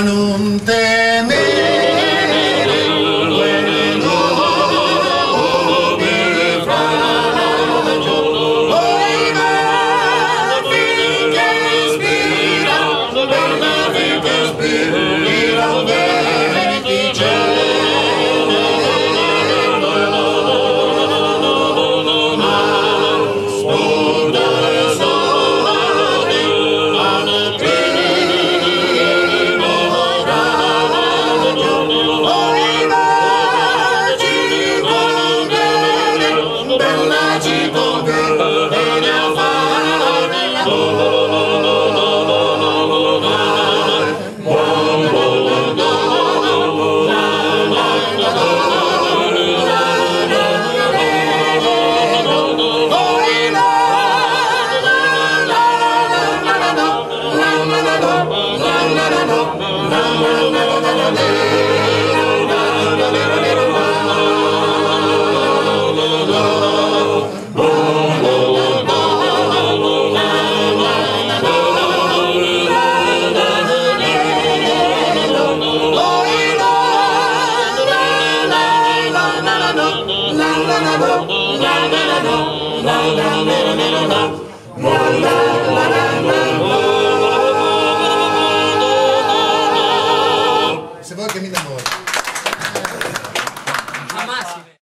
un tenere bueno mi fragio oi va finché ispira bella finché ispira beneficenza la la la la la la la la la la la